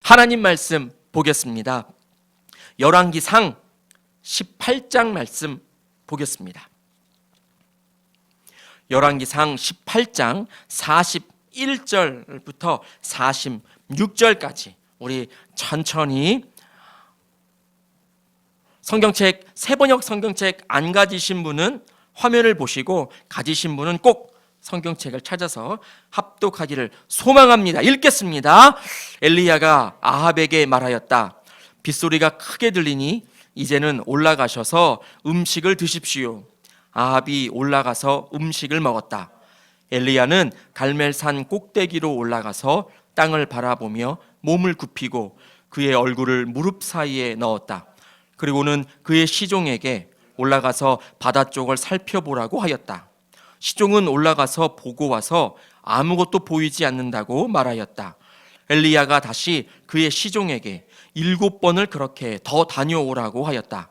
하나님 말씀 보겠습니다. 열왕기상 18장 말씀 보겠습니다. 열왕기상 18장 41절부터 46절까지 우리 천천히 성경책, 새번역 성경책 안 가지신 분은 화면을 보시고 가지신 분은 꼭 성경책을 찾아서 합독하기를 소망합니다. 읽겠습니다. 엘리야가 아합에게 말하였다. 빗소리가 크게 들리니 이제는 올라가셔서 음식을 드십시오. 아합이 올라가서 음식을 먹었다. 엘리야는 갈멜산 꼭대기로 올라가서 땅을 바라보며 몸을 굽히고 그의 얼굴을 무릎 사이에 넣었다. 그리고는 그의 시종에게 올라가서 바다 쪽을 살펴보라고 하였다. 시종은 올라가서 보고 와서 아무것도 보이지 않는다고 말하였다. 엘리야가 다시 그의 시종에게 7번을 그렇게 더 다녀오라고 하였다.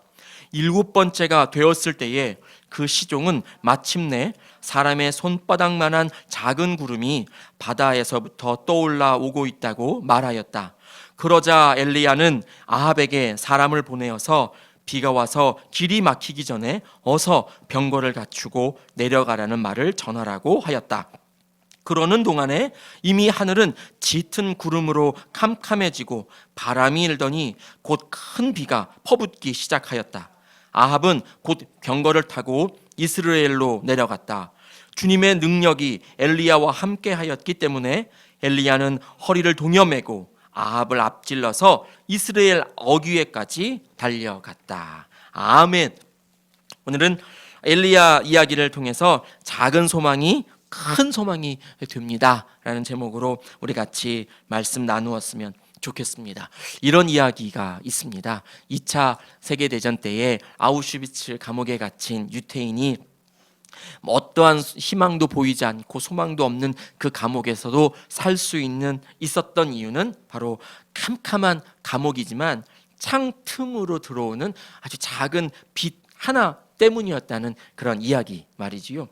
7번째가 되었을 때에 그 시종은 마침내 사람의 손바닥만한 작은 구름이 바다에서부터 떠올라 오고 있다고 말하였다. 그러자 엘리야는 아합에게 사람을 보내어서 비가 와서 길이 막히기 전에 어서 병거를 갖추고 내려가라는 말을 전하라고 하였다. 그러는 동안에 이미 하늘은 짙은 구름으로 캄캄해지고 바람이 일더니 곧 큰 비가 퍼붓기 시작하였다. 아합은 곧 병거를 타고 이스라엘로 내려갔다. 주님의 능력이 엘리야와 함께 하였기 때문에 엘리야는 허리를 동여매고 아합을 앞질러서 이스라엘 어귀에까지 달려갔다. 아멘. 오늘은 엘리야 이야기를 통해서 작은 소망이 큰 소망이 됩니다 라는 제목으로 우리 같이 말씀 나누었으면 좋겠습니다. 이런 이야기가 있습니다. 2차 세계대전 때에 아우슈비츠 감옥에 갇힌 유태인이 어떠한 희망도 보이지 않고 소망도 없는 그 감옥에서도 살 수 있었던 이유는 바로 캄캄한 감옥이지만 창 틈으로 들어오는 아주 작은 빛 하나 때문이었다는 그런 이야기 말이지요.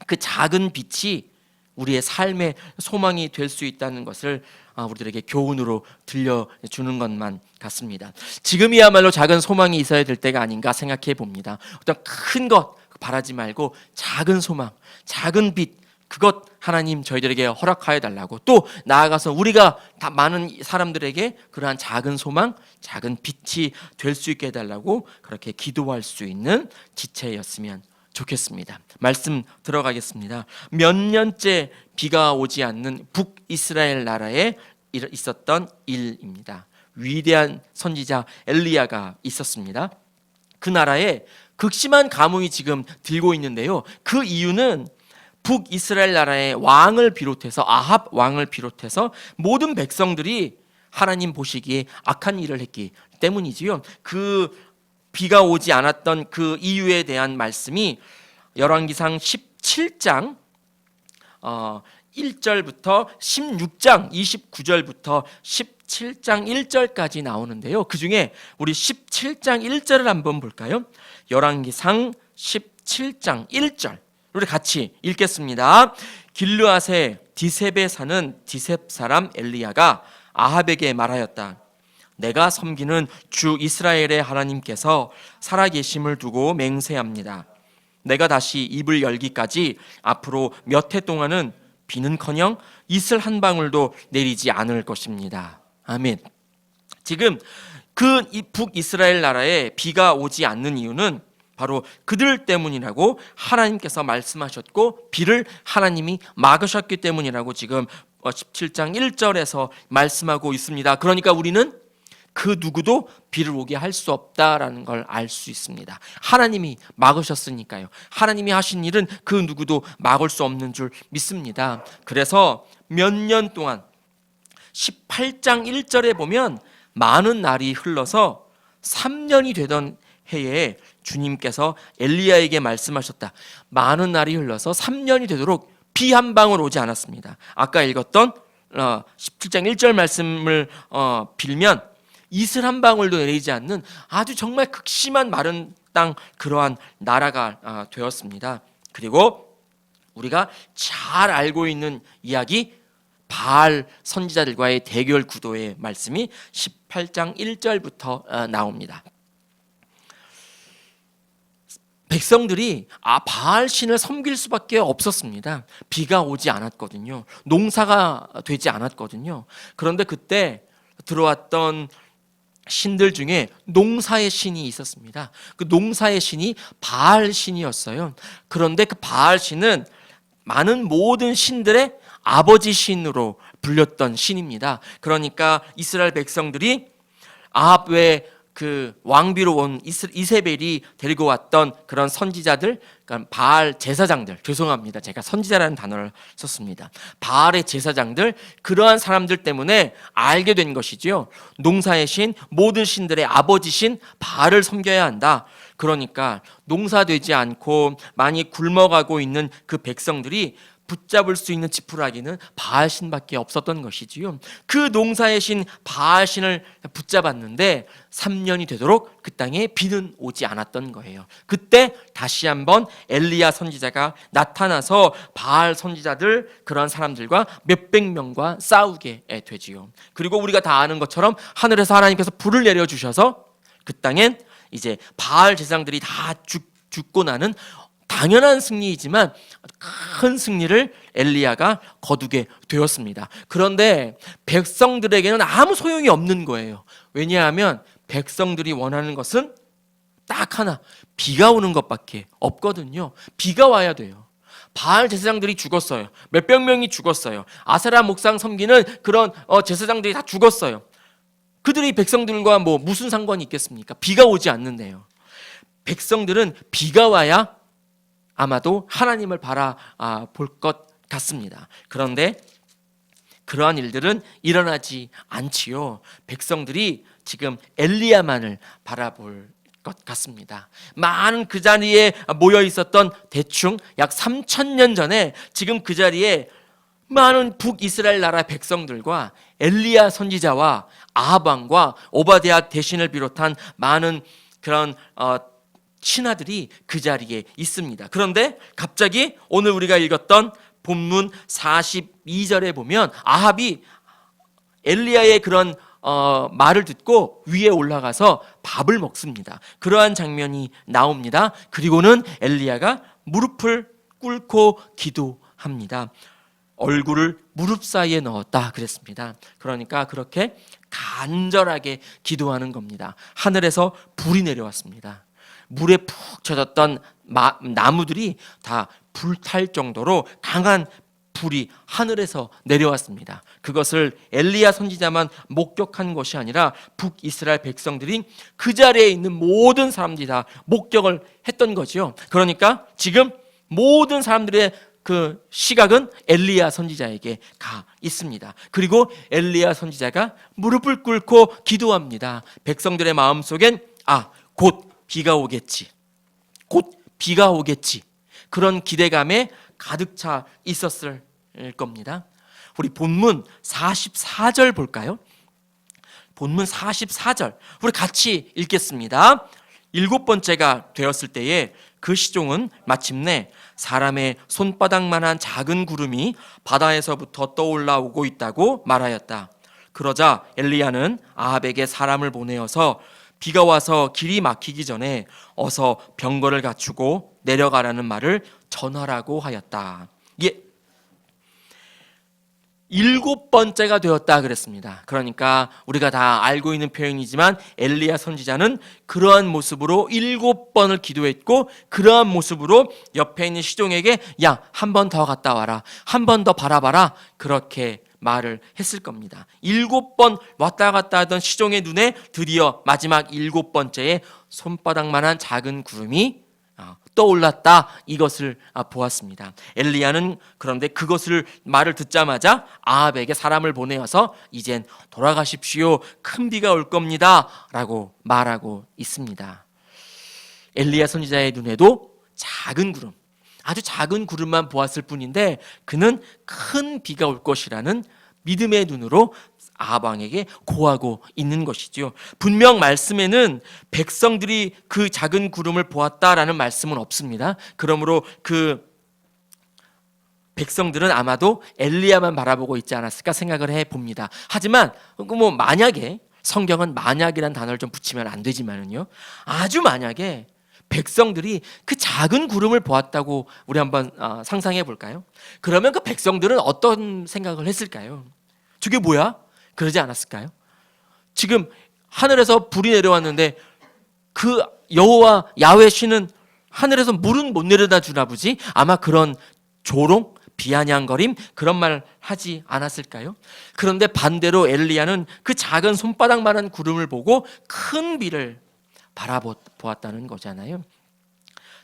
그 작은 빛이 우리의 삶의 소망이 될 수 있다는 것을 우리들에게 교훈으로 들려주는 것만 같습니다. 지금이야말로 작은 소망이 있어야 될 때가 아닌가 생각해 봅니다. 어떤 큰 것 바라지 말고 작은 소망, 작은 빛, 그것 하나님 저희들에게 허락하여 달라고, 또 나아가서 우리가 다 많은 사람들에게 그러한 작은 소망, 작은 빛이 될 수 있게 해달라고 그렇게 기도할 수 있는 지체였으면 좋겠습니다. 말씀 들어가겠습니다. 몇 년째 비가 오지 않는 북이스라엘 나라에 있었던 일입니다. 위대한 선지자 엘리야가 있었습니다. 그 나라에 극심한 가뭄이 지금 들고 있는데요. 그 이유는 북이스라엘 나라의 왕을 비롯해서 아합 왕을 비롯해서 모든 백성들이 하나님 보시기에 악한 일을 했기 때문이지요. 그 비가 오지 않았던 그 이유에 대한 말씀이 열왕기상 17장 1절부터 16장 29절부터 17장 1절까지 나오는데요. 그 중에 우리 17장 1절을 한번 볼까요? 열왕기상 17장 1절 우리 같이 읽겠습니다. 길르앗의 디셉에 사는 디셉 사람 엘리야가 아합에게 말하였다. 내가 섬기는 주 이스라엘의 하나님께서 살아계심을 두고 맹세합니다. 내가 다시 입을 열기까지 앞으로 몇 해 동안은 비는커녕 이슬 한 방울도 내리지 않을 것입니다. 아멘. 지금 그 북이스라엘 나라에 비가 오지 않는 이유는 바로 그들 때문이라고 하나님께서 말씀하셨고 비를 하나님이 막으셨기 때문이라고 지금 17장 1절에서 말씀하고 있습니다. 그러니까 우리는 그 누구도 비를 오게 할 수 없다라는 걸 알 수 있습니다. 하나님이 막으셨으니까요. 하나님이 하신 일은 그 누구도 막을 수 없는 줄 믿습니다. 그래서 몇 년 동안 18장 1절에 보면 많은 날이 흘러서 3년이 되던 해에 주님께서 엘리야에게 말씀하셨다. 많은 날이 흘러서 3년이 되도록 비 한 방울 오지 않았습니다. 아까 읽었던 17장 1절 말씀을 빌면 이슬 한 방울도 내리지 않는 아주 정말 극심한 마른 땅, 그러한 나라가 되었습니다. 그리고 우리가 잘 알고 있는 이야기, 바알 선지자들과의 대결 구도의 말씀이 18장 1절부터 나옵니다. 백성들이 바알 신을 섬길 수밖에 없었습니다. 비가 오지 않았거든요. 농사가 되지 않았거든요. 그런데 그때 들어왔던 신들 중에 농사의 신이 있었습니다. 그 농사의 신이 바알 신이었어요. 그런데 그 바알 신은 많은 모든 신들의 아버지 신으로 불렸던 신입니다. 그러니까 이스라엘 백성들이 아합 외에 그 왕비로 온 이세벨이 데리고 왔던 그런 선지자들, 그러니까 바알 제사장들, 죄송합니다, 제가 선지자라는 단어를 썼습니다. 바알의 제사장들, 그러한 사람들 때문에 알게 된 것이지요. 농사의 신, 모든 신들의 아버지 신 바알을 섬겨야 한다. 그러니까 농사되지 않고 많이 굶어가고 있는 그 백성들이 붙잡을 수 있는 지푸라기는 바알신밖에 없었던 것이지요. 그 농사의 신 바알신을 붙잡았는데 3년이 되도록 그 땅에 비는 오지 않았던 거예요. 그때 다시 한번 엘리야 선지자가 나타나서 바알 선지자들, 그런 사람들과 몇백 명과 싸우게 되지요. 그리고 우리가 다 아는 것처럼 하늘에서 하나님께서 불을 내려주셔서 그 땅엔 이제 바알 제사장들이 다 죽고 나는 당연한 승리이지만 큰 승리를 엘리야가 거두게 되었습니다. 그런데 백성들에게는 아무 소용이 없는 거예요. 왜냐하면 백성들이 원하는 것은 딱 하나, 비가 오는 것밖에 없거든요. 비가 와야 돼요. 바알 제사장들이 죽었어요. 몇백 명이 죽었어요. 아세라 목상 섬기는 그런 제사장들이 다 죽었어요. 그들이 백성들과 무슨 상관이 있겠습니까? 비가 오지 않는데요. 백성들은 비가 와야 아마도 하나님을 바라볼 것 같습니다. 그런데 그러한 일들은 일어나지 않지요. 백성들이 지금 엘리야만을 바라볼 것 같습니다. 많은 그 자리에 모여 있었던 대충 약 3,000년 전에 지금 그 자리에 많은 북이스라엘 나라 백성들과 엘리야 선지자와 아합 왕과 오바댜 대신을 비롯한 많은 그런 신하들이 그 자리에 있습니다. 그런데 갑자기 오늘 우리가 읽었던 본문 42절에 보면 아합이 엘리야의 그런 말을 듣고 위에 올라가서 밥을 먹습니다. 그러한 장면이 나옵니다. 그리고는 엘리야가 무릎을 꿇고 기도합니다. 얼굴을 무릎 사이에 넣었다 그랬습니다. 그러니까 그렇게 간절하게 기도하는 겁니다. 하늘에서 불이 내려왔습니다. 물에 푹 젖었던 나무들이 다 불탈 정도로 강한 불이 하늘에서 내려왔습니다. 그것을 엘리야 선지자만 목격한 것이 아니라 북이스라엘 백성들이 그 자리에 있는 모든 사람들이 다 목격을 했던 거죠. 그러니까 지금 모든 사람들의 그 시각은 엘리야 선지자에게 가 있습니다. 그리고 엘리야 선지자가 무릎을 꿇고 기도합니다. 백성들의 마음속엔 곧 비가 오겠지. 곧 비가 오겠지. 그런 기대감에 가득 차 있었을 겁니다. 우리 본문 44절 볼까요? 본문 44절 우리 같이 읽겠습니다. 7번째가 되었을 때에 그 시종은 마침내 사람의 손바닥만한 작은 구름이 바다에서부터 떠올라오고 있다고 말하였다. 그러자 엘리야는 아합에게 사람을 보내어서 비가 와서 길이 막히기 전에 어서 병거를 갖추고 내려가라는 말을 전하라고 하였다. 7번째가 되었다 그랬습니다. 그러니까 우리가 다 알고 있는 표현이지만 엘리야 선지자는 그러한 모습으로 7번을 기도했고 그러한 모습으로 옆에 있는 시종에게 한 번 더 갔다 와라, 한 번 더 바라봐라, 그렇게 말을 했을 겁니다. 7번 왔다 갔다 하던 시종의 눈에 드디어 마지막 7번째에 손바닥만한 작은 구름이 떠올랐다, 이것을 보았습니다. 엘리야는 그런데 그것을 말을 듣자마자 아합에게 사람을 보내어서 이젠 돌아가십시오, 큰 비가 올 겁니다 라고 말하고 있습니다. 엘리야 선지자의 눈에도 작은 구름, 아주 작은 구름만 보았을 뿐인데 그는 큰 비가 올 것이라는 믿음의 눈으로 아합 왕에게 고하고 있는 것이죠. 분명 말씀에는 백성들이 그 작은 구름을 보았다라는 말씀은 없습니다. 그러므로 그 백성들은 아마도 엘리야만 바라보고 있지 않았을까 생각을 해봅니다. 하지만 뭐 만약에, 성경은 만약이란 단어를 좀 붙이면 안 되지만은요, 아주 만약에 백성들이 그 작은 구름을 보았다고 우리 한번 상상해 볼까요? 그러면 그 백성들은 어떤 생각을 했을까요? 저게 뭐야? 그러지 않았을까요? 지금 하늘에서 불이 내려왔는데 그 여호와 야훼 신은 하늘에서 물은 못 내려다 주나 보지? 아마 그런 조롱, 비아냥거림, 그런 말 하지 않았을까요? 그런데 반대로 엘리야는 그 작은 손바닥만한 구름을 보고 큰 비를 바라보았다는 거잖아요.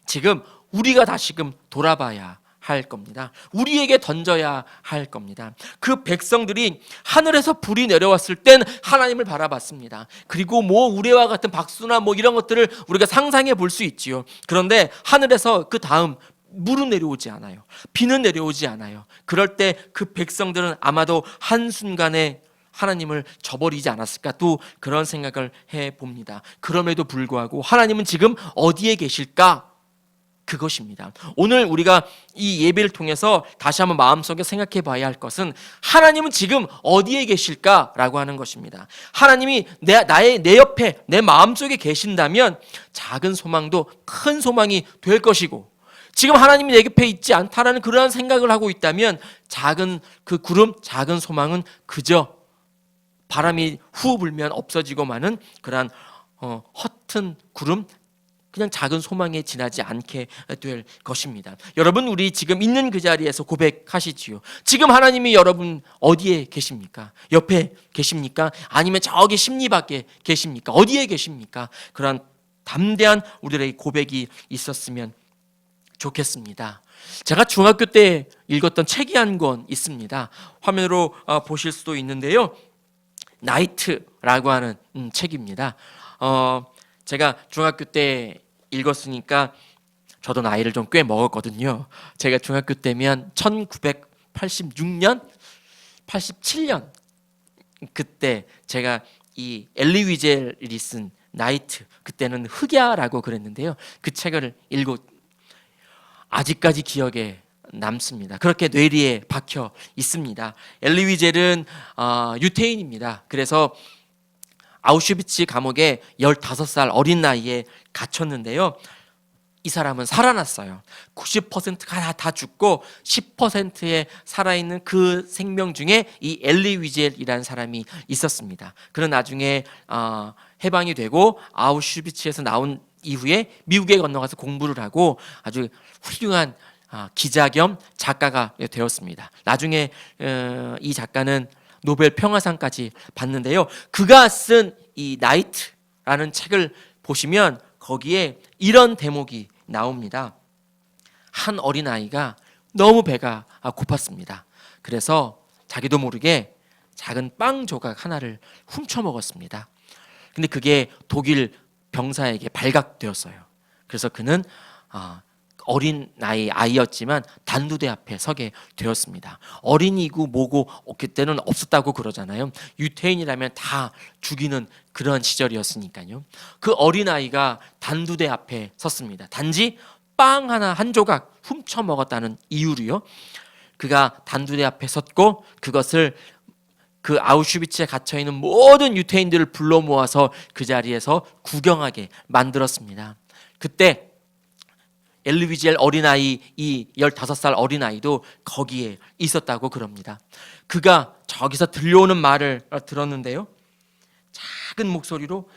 지금 우리가 다시금 돌아봐야 할 겁니다. 우리에게 던져야 할 겁니다. 그 백성들이 하늘에서 불이 내려왔을 땐 하나님을 바라봤습니다. 그리고 뭐 우레와 같은 박수나 뭐 이런 것들을 우리가 상상해 볼 수 있지요. 그런데 하늘에서 그 다음 물은 내려오지 않아요. 비는 내려오지 않아요. 그럴 때 그 백성들은 아마도 한순간에 하나님을 저버리지 않았을까, 또 그런 생각을 해봅니다. 그럼에도 불구하고 하나님은 지금 어디에 계실까? 그것입니다. 오늘 우리가 이 예배를 통해서 다시 한번 마음속에 생각해 봐야 할 것은 하나님은 지금 어디에 계실까라고 하는 것입니다. 하나님이 내 옆에, 내 마음속에 계신다면 작은 소망도 큰 소망이 될 것이고, 지금 하나님이 내 옆에 있지 않다라는 그러한 생각을 하고 있다면 작은 그 구름, 작은 소망은 그저 바람이 후 불면 없어지고 마는 그러한 허튼 구름, 그냥 작은 소망에 지나지 않게 될 것입니다. 여러분, 우리 지금 있는 그 자리에서 고백하시지요. 지금 하나님이 여러분 어디에 계십니까? 옆에 계십니까? 아니면 저기 심리 밖에 계십니까? 어디에 계십니까? 그런 담대한 우리들의 고백이 있었으면 좋겠습니다. 제가 중학교 때 읽었던 책이 한 권 있습니다. 화면으로 보실 수도 있는데요. 나이트라고 하는 책입니다. 제가 중학교 때 읽었으니까 저도 나이를 좀 꽤 먹었거든요. 제가 중학교 때면 1986년, 87년 그때 제가 이 엘리 위젤이 쓴 나이트, 그때는 흑야라고 그랬는데요. 그 책을 읽고 아직까지 기억에 남습니다. 그렇게 뇌리에 박혀 있습니다. 엘리 위젤은 유태인입니다. 그래서 아우슈비츠 감옥에 15살 어린 나이에 갇혔는데요. 이 사람은 살아났어요. 90%가 다 죽고 10%의 살아있는 그 생명 중에 이 엘리 위젤이라는 사람이 있었습니다. 그는 나중에 해방이 되고 아우슈비츠에서 나온 이후에 미국에 건너가서 공부를 하고 아주 훌륭한 기자 겸 작가가 되었습니다. 나중에 이 작가는 노벨 평화상까지 받는데요. 그가 쓴 이 나이트라는 책을 보시면 거기에 이런 대목이 나옵니다. 한 어린아이가 너무 배가 고팠습니다. 그래서 자기도 모르게 작은 빵 조각 하나를 훔쳐 먹었습니다. 근데 그게 독일 병사에게 발각되었어요. 그래서 그는 어린 아이였지만 단두대 앞에 서게 되었습니다. 어린이고 뭐고 그때는 없었다고 그러잖아요. 유태인이라면 다 죽이는 그런 시절이었으니까요. 그 어린아이가 단두대 앞에 섰습니다. 단지 빵 하나 한 조각 훔쳐 먹었다는 이유로요. 그가 단두대 앞에 섰고 그것을 그 아우슈비츠에 갇혀있는 모든 유태인들을 불러 모아서 그 자리에서 구경하게 만들었습니다. 그때 엘리 위젤 어린아이, 이 15살 어린아이도 거기에 있었다고 그럽니다. 그가 저기서 들려오는 말을 들었는데요. 작은 목소리로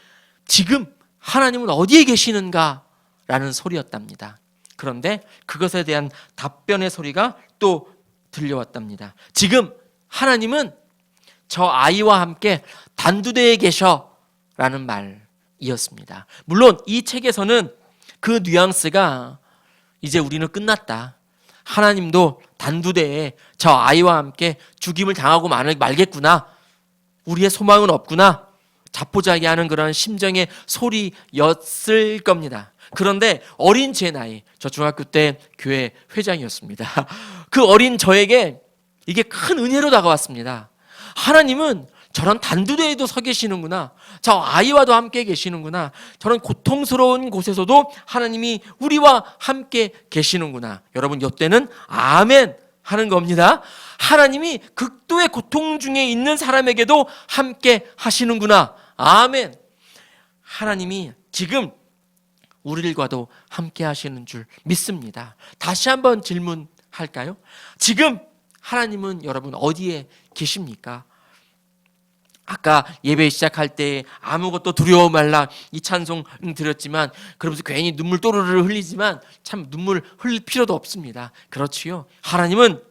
지금 하나님은 어디에 계시는가? 라는 소리였답니다. 그런데 그것에 대한 답변의 소리가 또 들려왔답니다. 지금 하나님은 저 아이와 함께 단두대에 계셔 라는 말이었습니다. 물론 이 책에서는 그 뉘앙스가 이제 우리는 끝났다, 하나님도 단두대에 저 아이와 함께 죽임을 당하고 말겠구나, 우리의 소망은 없구나, 자포자기하는 그런 심정의 소리였을 겁니다. 그런데 어린 제 나이, 저 중학교 때 교회 회장이었습니다. 그 어린 저에게 이게 큰 은혜로 다가왔습니다. 하나님은 저런 단두대에도 서 계시는구나, 저 아이와도 함께 계시는구나, 저런 고통스러운 곳에서도 하나님이 우리와 함께 계시는구나. 여러분, 이때는 아멘 하는 겁니다. 하나님이 극도의 고통 중에 있는 사람에게도 함께 하시는구나. 아멘. 하나님이 지금 우리들과도 함께 하시는 줄 믿습니다. 다시 한번 질문할까요? 지금 하나님은 여러분 어디에 계십니까? 아까 예배 시작할 때 아무것도 두려워 말라 이 찬송 드렸지만 그러면서 괜히 눈물 또르르 흘리지만 참 눈물 흘릴 필요도 없습니다. 그렇지요. 하나님은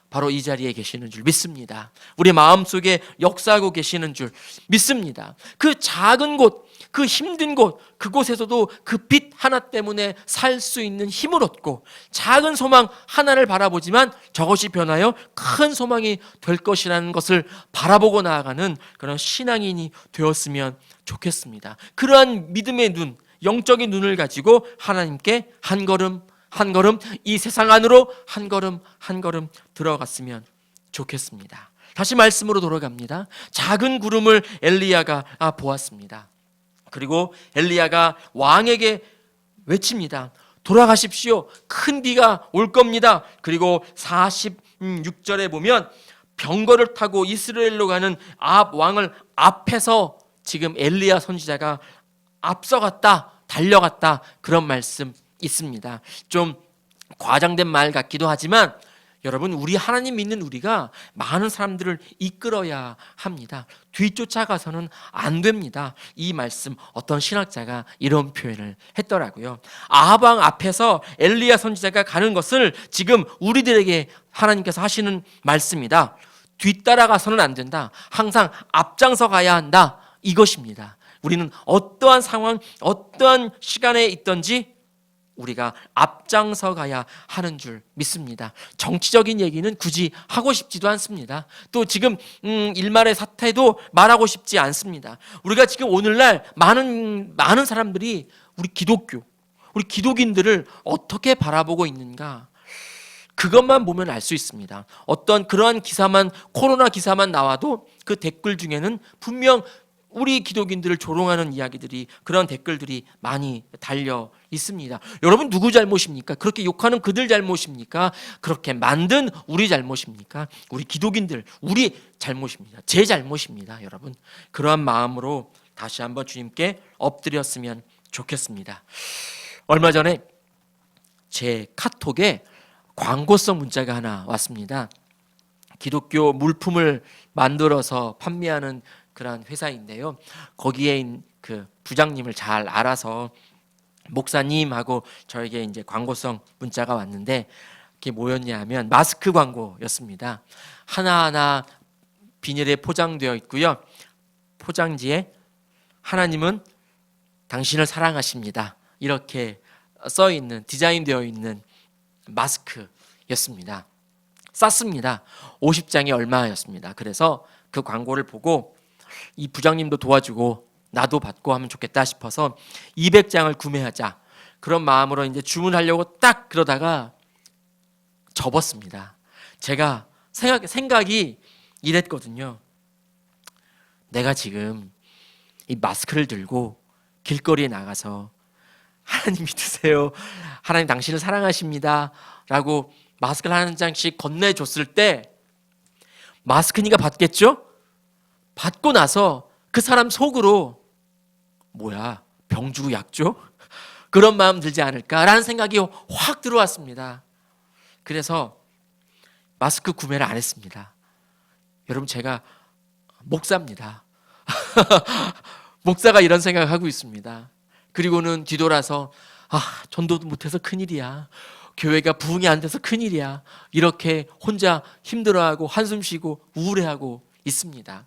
바로 이 자리에 계시는 줄 믿습니다. 우리 마음속에 역사하고 계시는 줄 믿습니다. 그 작은 곳, 그 힘든 곳, 그곳에서도 그 빛 하나 때문에 살 수 있는 힘을 얻고 작은 소망 하나를 바라보지만 저것이 변하여 큰 소망이 될 것이라는 것을 바라보고 나아가는 그런 신앙인이 되었으면 좋겠습니다. 그러한 믿음의 눈, 영적인 눈을 가지고 하나님께 한 걸음 한 걸음 이 세상 안으로 한 걸음 한 걸음 들어갔으면 좋겠습니다. 다시 말씀으로 돌아갑니다. 작은 구름을 엘리야가 보았습니다. 그리고 엘리야가 왕에게 외칩니다. 돌아가십시오. 큰 비가 올 겁니다. 그리고 46절에 보면 병거를 타고 이스라엘로 가는 아합 왕을 앞에서 지금 엘리야 선지자가 앞서갔다, 달려갔다 그런 말씀 있습니다. 좀 과장된 말 같기도 하지만 여러분 우리 하나님 믿는 우리가 많은 사람들을 이끌어야 합니다. 뒤쫓아가서는 안 됩니다. 이 말씀 어떤 신학자가 이런 표현을 했더라고요. 아합 왕 앞에서 엘리야 선지자가 가는 것을 지금 우리들에게 하나님께서 하시는 말씀이다. 뒤따라가서는 안 된다. 항상 앞장서 가야 한다. 이것입니다. 우리는 어떠한 상황, 어떠한 시간에 있든지 우리가 앞장서 가야 하는 줄 믿습니다. 정치적인 얘기는 굳이 하고 싶지도 않습니다. 또 지금 일말의 사태도 말하고 싶지 않습니다. 우리가 지금 오늘날 많은 사람들이 우리 기독인들을 어떻게 바라보고 있는가? 그것만 보면 알 수 있습니다. 어떤 그러한 기사만, 코로나 기사만 나와도 그 댓글 중에는 분명 우리 기독인들을 조롱하는 이야기들이, 그런 댓글들이 많이 달려 있습니다. 여러분 누구 잘못입니까? 그렇게 욕하는 그들 잘못입니까? 그렇게 만든 우리 잘못입니까? 우리 기독인들, 우리 잘못입니다. 제 잘못입니다. 여러분 그러한 마음으로 다시 한번 주님께 엎드렸으면 좋겠습니다. 얼마 전에 제 카톡에 광고성 문자가 하나 왔습니다. 기독교 물품을 만들어서 판매하는 그런 회사인데요. 거기에 그 부장님을 잘 알아서 목사님하고 저에게 이제 광고성 문자가 왔는데 그게 뭐였냐 하면 마스크 광고였습니다. 하나하나 비닐에 포장되어 있고요. 포장지에 하나님은 당신을 사랑하십니다. 이렇게 써 있는, 디자인되어 있는 마스크였습니다. 쌌습니다. 50장이 얼마였습니다. 그래서 그 광고를 보고 이 부장님도 도와주고 나도 받고 하면 좋겠다 싶어서 200장을 구매하자 그런 마음으로 이제 주문하려고 딱 그러다가 접었습니다. 제가 생각이 이랬거든요. 내가 지금 이 마스크를 들고 길거리에 나가서 하나님 믿으세요, 하나님 당신을 사랑하십니다 라고 마스크를 한 장씩 건네줬을 때 마스크니까 받겠죠? 받고 나서 그 사람 속으로 뭐야 병 주고 약 줘? 그런 마음 들지 않을까라는 생각이 확 들어왔습니다. 그래서 마스크 구매를 안 했습니다. 여러분 제가 목사입니다. 목사가 이런 생각을 하고 있습니다. 그리고는 뒤돌아서 전도도 못해서 큰일이야, 교회가 부흥이 안 돼서 큰일이야, 이렇게 혼자 힘들어하고 한숨 쉬고 우울해하고 있습니다.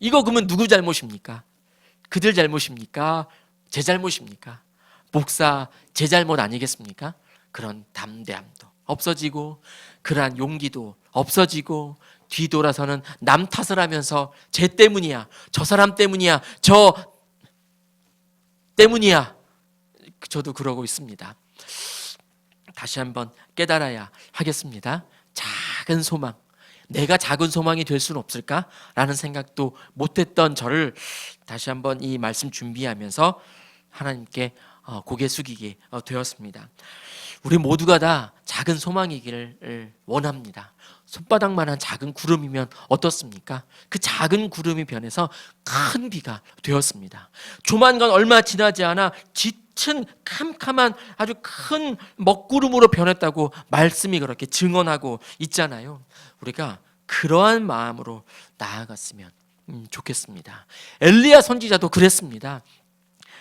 이거 그러면 누구 잘못입니까? 그들 잘못입니까? 제 잘못입니까? 목사 제 잘못 아니겠습니까? 그런 담대함도 없어지고 그러한 용기도 없어지고 뒤돌아서는 남 탓을 하면서 쟤 때문이야, 저 사람 때문이야, 저 때문이야, 저도 그러고 있습니다. 다시 한번 깨달아야 하겠습니다. 작은 소망, 내가 작은 소망이 될 수는 없을까라는 생각도 못했던 저를 다시 한번 이 말씀 준비하면서 하나님께 고개 숙이게 되었습니다. 우리 모두가 다 작은 소망이기를 원합니다. 손바닥만한 작은 구름이면 어떻습니까? 그 작은 구름이 변해서 큰 비가 되었습니다. 조만간 얼마 지나지 않아 짙은 캄캄한 아주 큰 먹구름으로 변했다고 말씀이 그렇게 증언하고 있잖아요. 우리가 그러한 마음으로 나아갔으면 좋겠습니다. 엘리야 선지자도 그랬습니다.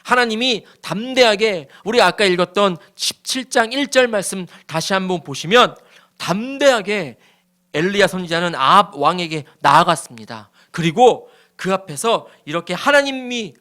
하나님이 담대하게, 우리 아까 읽었던 17장 1절 말씀 다시 한번 보시면 담대하게 엘리야 선지자는 아합 왕에게 나아갔습니다. 그리고 그 앞에서 이렇게 하나님이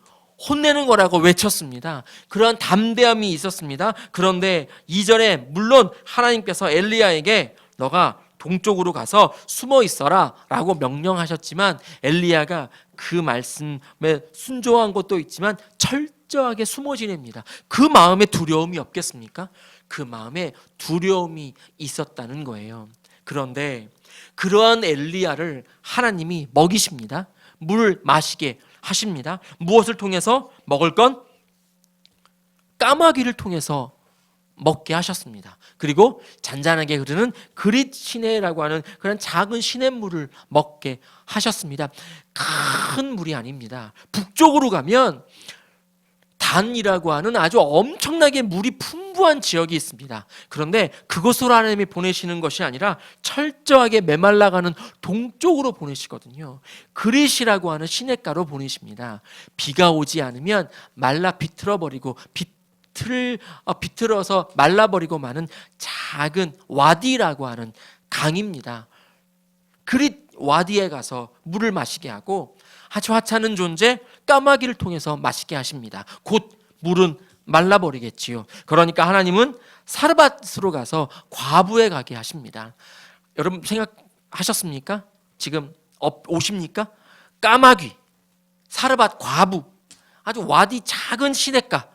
혼내는 거라고 외쳤습니다. 그러한 담대함이 있었습니다. 그런데 2절에 물론 하나님께서 엘리야에게 너가 동쪽으로 가서 숨어 있어라 라고 명령하셨지만 엘리야가 그 말씀에 순종한 것도 있지만 철저하게 숨어 지냅니다. 그 마음에 두려움이 없겠습니까? 그 마음에 두려움이 있었다는 거예요. 그런데 그러한 엘리야를 하나님이 먹이십니다. 물을 마시게 하십니다. 무엇을 통해서? 먹을 건 까마귀를 통해서 먹게 하셨습니다. 그리고 잔잔하게 흐르는 그릿 시내라고 하는 그런 작은 시냇물을 먹게 하셨습니다. 큰 물이 아닙니다. 북쪽으로 가면 단이라고 하는 아주 엄청나게 물이 풍부한 지역이 있습니다. 그런데 그곳으로 하나님이 보내시는 것이 아니라 철저하게 메말라가는 동쪽으로 보내시거든요. 그릿이라고 하는 시냇가로 보내십니다. 비가 오지 않으면 말라 비틀어버리고 비틀어서 말라버리고 마는 작은 와디라고 하는 강입니다. 그릿 와디에 가서 물을 마시게 하고 아주 하찮은 존재 까마귀를 통해서 마시게 하십니다. 곧 물은 말라버리겠지요. 그러니까 하나님은 사르밧으로 가서 과부에 가게 하십니다. 여러분 생각하셨습니까? 지금 오십니까? 까마귀, 사르밧 과부, 아주 와디 작은 시냇가,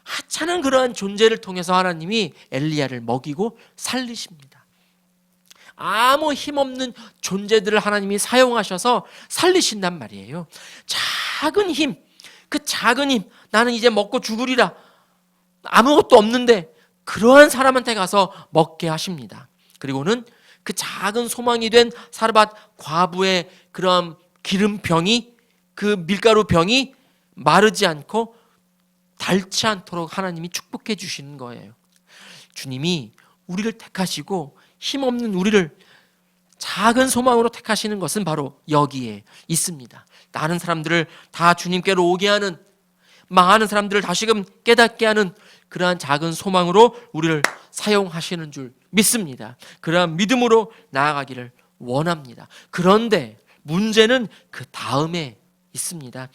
하찮은 그러한 존재를 통해서 하나님이 엘리야를 먹이고 살리십니다. 아무 힘없는 존재들을 하나님이 사용하셔서 살리신단 말이에요. 작은 힘, 그 작은 힘, 나는 이제 먹고 죽으리라, 아무것도 없는데 그러한 사람한테 가서 먹게 하십니다. 그리고는 그 작은 소망이 된 사르밧 과부의 그런 기름병이, 그 밀가루 병이 마르지 않고 닳지 않도록 하나님이 축복해 주시는 거예요. 주님이 우리를 택하시고 힘없는 우리를 작은 소망으로 택하시는 것은 바로 여기에 있습니다. 많은 사람들을 다 주님께로 오게 하는, 망하는 사람들을 다시금 깨닫게 하는 그러한 작은 소망으로 우리를 사용하시는 줄 믿습니다. 그러한 믿음으로 나아가기를 원합니다. 그런데 문제는 그 다음에 있습니다.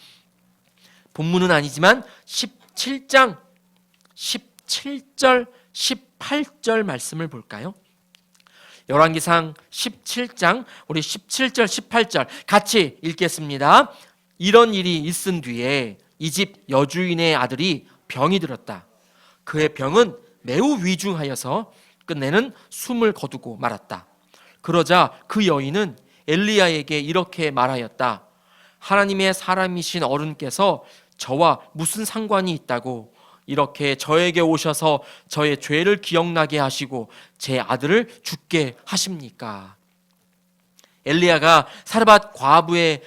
본문은 아니지만 17장 17절 18절 말씀을 볼까요? 열왕기상 17장 우리 17절 18절 같이 읽겠습니다. 이런 일이 있은 뒤에 이 집 여주인의 아들이 병이 들었다. 그의 병은 매우 위중하여서 끝내는 숨을 거두고 말았다. 그러자 그 여인은 엘리야에게 이렇게 말하였다. 하나님의 사람이신 어른께서 저와 무슨 상관이 있다고 이렇게 저에게 오셔서 저의 죄를 기억나게 하시고 제 아들을 죽게 하십니까? 엘리야가 사르밧 과부의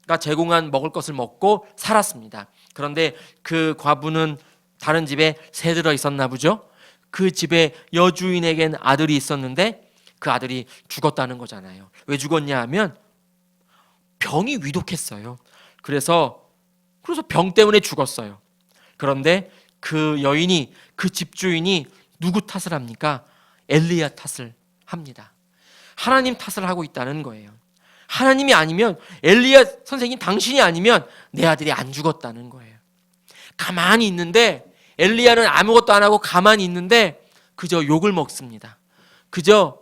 가 제공한 먹을 것을 먹고 살았습니다. 그런데 그 과부는 다른 집에 새들어 있었나 보죠. 그 집에 여주인에겐 아들이 있었는데 그 아들이 죽었다는 거잖아요. 왜 죽었냐 하면 병이 위독했어요. 그래서 병 때문에 죽었어요. 그런데 그 여인이, 그 집주인이 누구 탓을 합니까? 엘리야 탓을 합니다. 하나님 탓을 하고 있다는 거예요. 하나님이 아니면, 엘리야 선생님 당신이 아니면 내 아들이 안 죽었다는 거예요. 가만히 있는데, 엘리야는 아무것도 안 하고 가만히 있는데 그저 욕을 먹습니다. 그저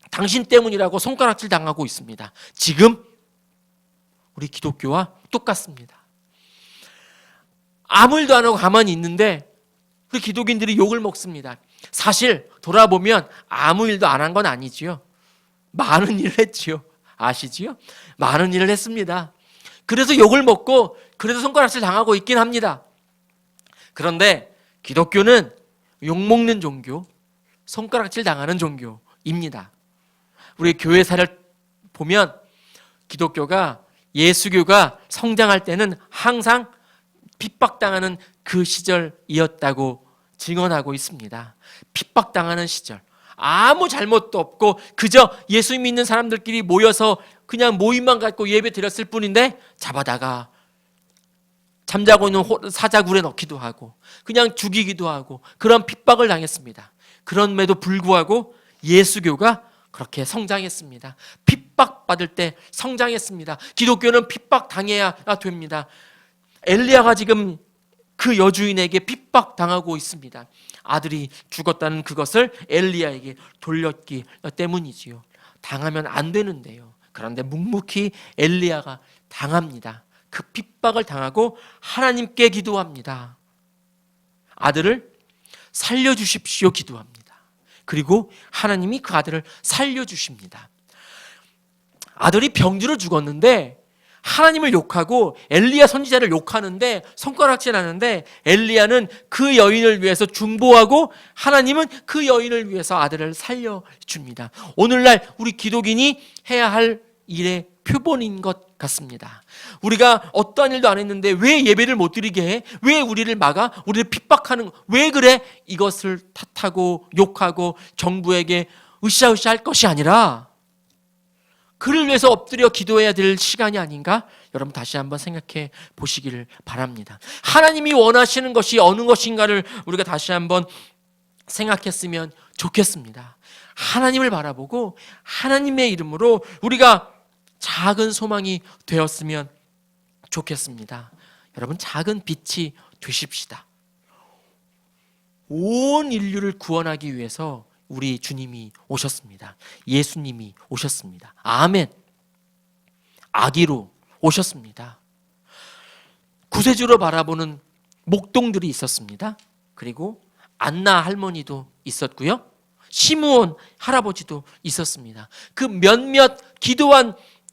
당신 때문이라고 손가락질 당하고 있습니다. 지금 우리 기독교와 똑같습니다. 아무 일도 안 하고 가만히 있는데 우리 기독인들이 욕을 먹습니다. 사실 돌아보면 아무 일도 안 한 건 아니지요. 많은 일을 했지요. 아시지요? 많은 일을 했습니다. 그래서 욕을 먹고 그래서 손가락질 당하고 있긴 합니다. 그런데 기독교는 욕먹는 종교, 손가락질 당하는 종교입니다. 우리 교회사를 보면 기독교가, 예수교가 성장할 때는 항상 핍박당하는 그 시절이었다고 증언하고 있습니다. 핍박당하는 시절, 아무 잘못도 없고 그저 예수 믿는 사람들끼리 모여서 그냥 모임만 갖고 예배 드렸을 뿐인데 잡아다가 잠자고 있는 사자굴에 넣기도 하고 그냥 죽이기도 하고 그런 핍박을 당했습니다. 그럼에도 불구하고 예수교가 그렇게 성장했습니다. 핍박받을 때 성장했습니다. 기독교는 핍박당해야 됩니다. 엘리야가 지금 그 여주인에게 핍박당하고 있습니다. 아들이 죽었다는 그것을 엘리야에게 돌렸기 때문이지요. 당하면 안 되는데요. 그런데 묵묵히 엘리야가 당합니다. 그 핍박을 당하고 하나님께 기도합니다. 아들을 살려주십시오 기도합니다. 그리고 하나님이 그 아들을 살려주십니다. 아들이 병들어 죽었는데 하나님을 욕하고 엘리야 선지자를 욕하는데 손가락질하는데 엘리야는 그 여인을 위해서 중보하고 하나님은 그 여인을 위해서 아들을 살려줍니다. 오늘날 우리 기독인이 해야 할 일의 표본인 것 같습니다. 우리가 어떠한 일도 안 했는데 왜 예배를 못 드리게 해? 왜 우리를 막아? 우리를 핍박하는 왜 그래? 이것을 탓하고 욕하고 정부에게 으쌰으쌰 할 것이 아니라 그를 위해서 엎드려 기도해야 될 시간이 아닌가? 여러분 다시 한번 생각해 보시기를 바랍니다. 하나님이 원하시는 것이 어느 것인가를 우리가 다시 한번 생각했으면 좋겠습니다. 하나님을 바라보고 하나님의 이름으로 우리가 작은 소망이 되었으면 좋겠습니다. 여러분 작은 빛이 되십시다. 온 인류를 구원하기 위해서 우리 주님이 오셨습니다. 예수님이 오셨습니다. 아멘. 아기로 오셨습니다. 구세주로 바라보는 목동들이 있었습니다. 그리고 안나 할머니도 있었고요. 시므온 할아버지도 있었습니다. 그 몇몇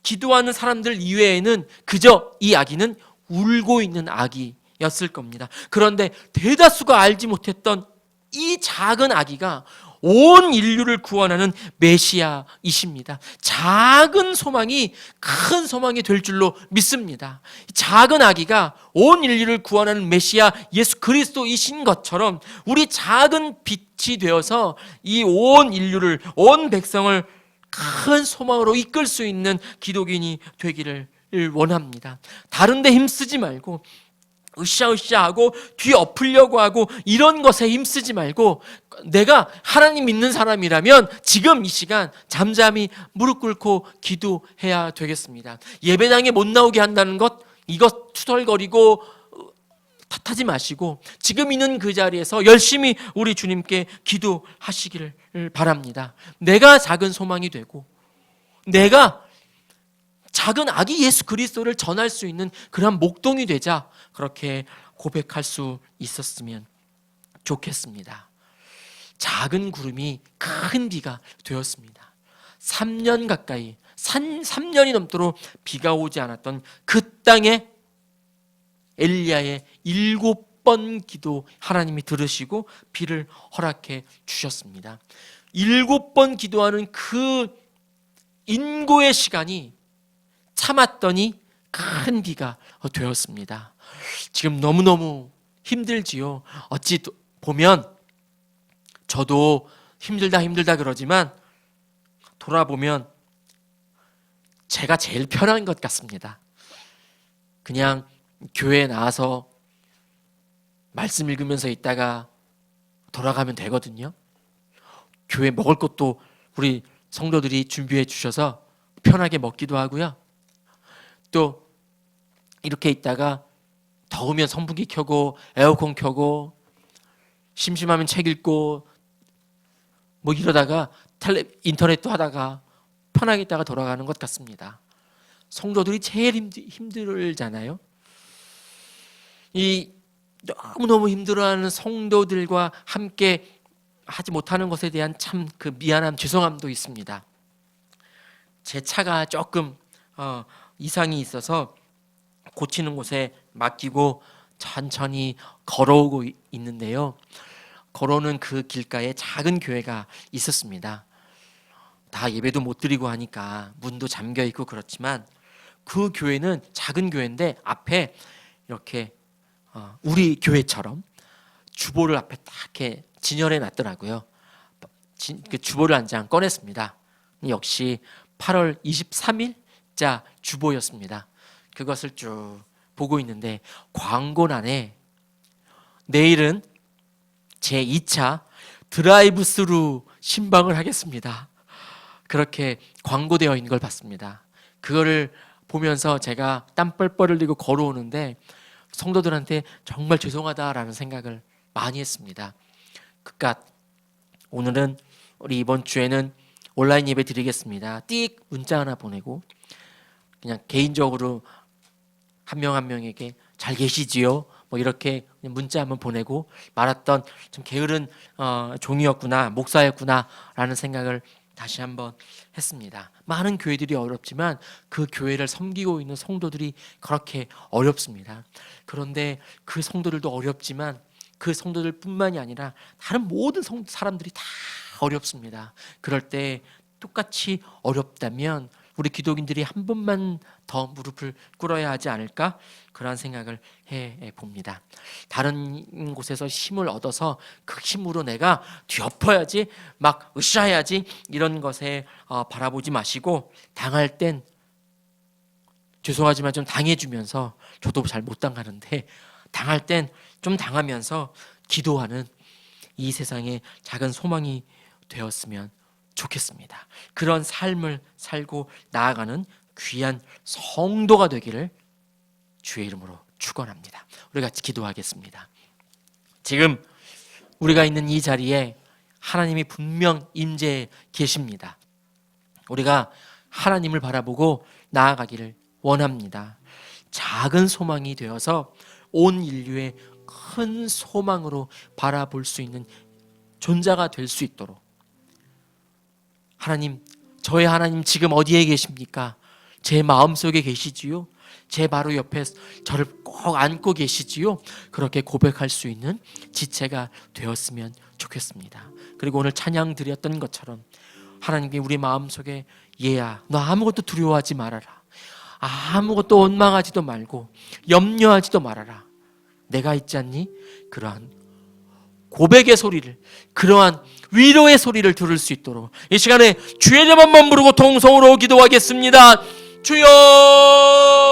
기도하는 사람들 이외에는 그저 이 아기는 울고 있는 아기였을 겁니다. 그런데 대다수가 알지 못했던 이 작은 아기가 온 인류를 구원하는 메시아이십니다. 작은 소망이 큰 소망이 될 줄로 믿습니다. 작은 아기가 온 인류를 구원하는 메시아 예수 그리스도이신 것처럼 우리 작은 빛이 되어서 이 온 인류를, 온 백성을 큰 소망으로 이끌 수 있는 기독인이 되기를 원합니다. 다른 데 힘쓰지 말고 으쌰으쌰하고 뒤 엎으려고 하고 이런 것에 힘쓰지 말고 내가 하나님 믿는 사람이라면 지금 이 시간 잠잠히 무릎 꿇고 기도해야 되겠습니다. 예배당에 못 나오게 한다는 것 이것 투덜거리고 탓하지 마시고 지금 있는 그 자리에서 열심히 우리 주님께 기도하시기를 바랍니다. 내가 작은 소망이 되고 내가 작은 아기 예수 그리스도를 전할 수 있는 그런 목동이 되자 그렇게 고백할 수 있었으면 좋겠습니다. 작은 구름이 큰 비가 되었습니다. 3년 가까이 3년이 넘도록 비가 오지 않았던 그 땅에 엘리야의 7번 기도 하나님이 들으시고 비를 허락해 주셨습니다. 7번 기도하는 그 인고의 시간이 참았더니 큰 비가 되었습니다. 지금 너무너무 힘들지요. 어찌 보면 저도 힘들다 그러지만 돌아보면 제가 제일 편한 것 같습니다. 그냥 교회에 나와서 말씀 읽으면서 있다가 돌아가면 되거든요. 교회 먹을 것도 우리 성도들이 준비해 주셔서 편하게 먹기도 하고요. 또 이렇게 있다가 더우면 선풍기 켜고 에어컨 켜고 심심하면 책 읽고 뭐 이러다가 인터넷도 하다가 편하게 있다가 돌아가는 것 같습니다. 성도들이 제일 힘들잖아요. 이 너무너무 힘들어하는 성도들과 함께 하지 못하는 것에 대한 참 그 미안함, 죄송함도 있습니다. 제 차가 조금 이상이 있어서 고치는 곳에 맡기고 천천히 걸어오고 있는데요. 걸어오는 그 길가에 작은 교회가 있었습니다. 다 예배도 못 드리고 하니까 문도 잠겨 있고 그렇지만 그 교회는 작은 교회인데 앞에 이렇게 우리 교회처럼 주보를 앞에 딱 이렇게 진열해 놨더라고요. 그 주보를 한 장 꺼냈습니다. 역시 8월 23일자 주보였습니다. 그것을 쭉 보고 있는데 광고란에 내일은 제 2차 드라이브 스루 신방을 하겠습니다. 그렇게 광고되어 있는 걸 봤습니다. 그거를 보면서 제가 땀 뻘뻘 흘리고 걸어오는데 성도들한테 정말 죄송하다라는 생각을 많이 했습니다. 그깟 오늘은 우리 이번 주에는 온라인 예배 드리겠습니다. 띡 문자 하나 보내고 그냥 개인적으로 한 명 한 명에게 잘 계시지요? 뭐 이렇게 문자 한번 보내고 말았던 좀 게으른 종이었구나, 목사였구나라는 생각을 다시 한번 했습니다. 많은 교회들이 어렵지만 그 교회를 섬기고 있는 성도들이 그렇게 어렵습니다. 그런데 그 성도들도 어렵지만 그 성도들뿐만이 아니라 다른 모든 사람들이 다 어렵습니다. 그럴 때 똑같이 어렵다면 우리 기독인들이 한 번만 더 무릎을 꿇어야 하지 않을까? 그런 생각을 해봅니다. 다른 곳에서 힘을 얻어서 그 힘으로 내가 뒤엎어야지, 막 으쌰해야지 이런 것에 바라보지 마시고 당할 땐 죄송하지만 좀 당해주면서 저도 잘 못 당하는데 당할 땐 좀 당하면서 기도하는 이 세상에 작은 소망이 되었으면 좋겠습니다. 그런 삶을 살고 나아가는 귀한 성도가 되기를 주의 이름으로 축원합니다. 우리 같이 기도하겠습니다. 지금 우리가 있는 이 자리에 하나님이 분명 임재해 계십니다. 우리가 하나님을 바라보고 나아가기를 원합니다. 작은 소망이 되어서 온 인류의 큰 소망으로 바라볼 수 있는 존재가 될 수 있도록 하나님, 저의 하나님 지금 어디에 계십니까? 제 마음속에 계시지요? 제 바로 옆에 저를 꼭 안고 계시지요? 그렇게 고백할 수 있는 지체가 되었으면 좋겠습니다. 그리고 오늘 찬양 드렸던 것처럼 하나님께 우리 마음속에 얘야 너 아무것도 두려워하지 말아라. 아무것도 원망하지도 말고 염려하지도 말아라. 내가 있지 않니? 그러한 고백의 소리를, 그러한 위로의 소리를 들을 수 있도록 이 시간에 주의 이름 한번 부르고 통성으로 기도하겠습니다. 주여